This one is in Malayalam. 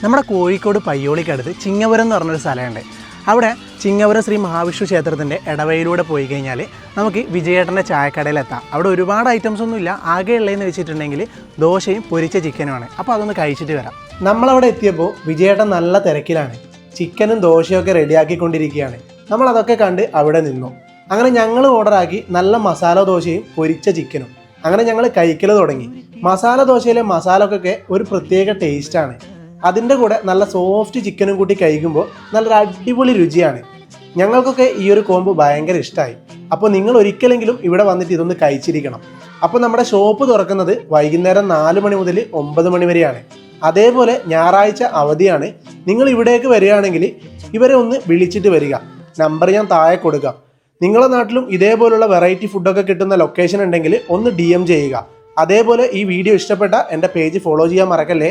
നമ്മുടെ കോഴിക്കോട് പയ്യോളിക്കടുത്ത് ചിങ്ങപുരം എന്ന് പറഞ്ഞൊരു സ്ഥലമുണ്ട്. അവിടെ ചിങ്ങപുരം ശ്രീ മഹാവിഷ്ണു ക്ഷേത്രത്തിൻ്റെ ഇടവയിലൂടെ പോയി കഴിഞ്ഞാൽ നമുക്ക് വിജയേട്ടൻ്റെ ചായക്കടയിലെത്താം. അവിടെ ഒരുപാട് ഐറ്റംസ് ഒന്നുമില്ല, ആകെ ഉള്ളതെന്ന് വെച്ചിട്ടുണ്ടെങ്കിൽ ദോശയും പൊരിച്ച ചിക്കനുമാണ്. അപ്പോൾ അതൊന്ന് കഴിച്ചിട്ട് വരാം. നമ്മളവിടെ എത്തിയപ്പോൾ വിജയേട്ടൻ നല്ല തിരക്കിലാണ്. ചിക്കനും ദോശയൊക്കെ റെഡിയാക്കിക്കൊണ്ടിരിക്കുകയാണ്. നമ്മളതൊക്കെ കണ്ട് അവിടെ നിന്നു. അങ്ങനെ ഞങ്ങൾ ഓർഡറാക്കി നല്ല മസാല ദോശയും പൊരിച്ച ചിക്കനും. അങ്ങനെ ഞങ്ങൾ കഴിക്കൽ തുടങ്ങി. മസാല ദോശയിലെ മസാലക്കൊക്കെ ഒരു പ്രത്യേക ടേസ്റ്റാണ്. അതിൻ്റെ കൂടെ നല്ല സോഫ്റ്റ് ചിക്കനും കൂട്ടി കഴിക്കുമ്പോൾ നല്ലൊരു അടിപൊളി രുചിയാണ്. ഞങ്ങൾക്കൊക്കെ ഈ ഒരു കോംബോ ഭയങ്കര ഇഷ്ടമായി. അപ്പോൾ നിങ്ങൾ ഒരിക്കലെങ്കിലും ഇവിടെ വന്നിട്ട് ഇതൊന്ന് കഴിച്ചിരിക്കണം. അപ്പോൾ നമ്മുടെ ഷോപ്പ് തുറക്കുന്നത് വൈകുന്നേരം 4 മണി മുതൽ 9 മണി വരെയാണ്. അതേപോലെ ഞായറാഴ്ച അവധിയാണ്. നിങ്ങൾ ഇവിടേക്ക് വരികയാണെങ്കിൽ ഇവരെ ഒന്ന് വിളിച്ചിട്ട് വരിക. നമ്പർ ഞാൻ താഴെ കൊടുക്കാം. നിങ്ങളുടെ നാട്ടിലും ഇതേപോലുള്ള വെറൈറ്റി ഫുഡൊക്കെ കിട്ടുന്ന ലൊക്കേഷൻ ഉണ്ടെങ്കിൽ ഒന്ന് DM ചെയ്യുക. അതേപോലെ ഈ വീഡിയോ ഇഷ്ടപ്പെട്ട എൻ്റെ പേജ് ഫോളോ ചെയ്യാൻ മറക്കല്ലേ.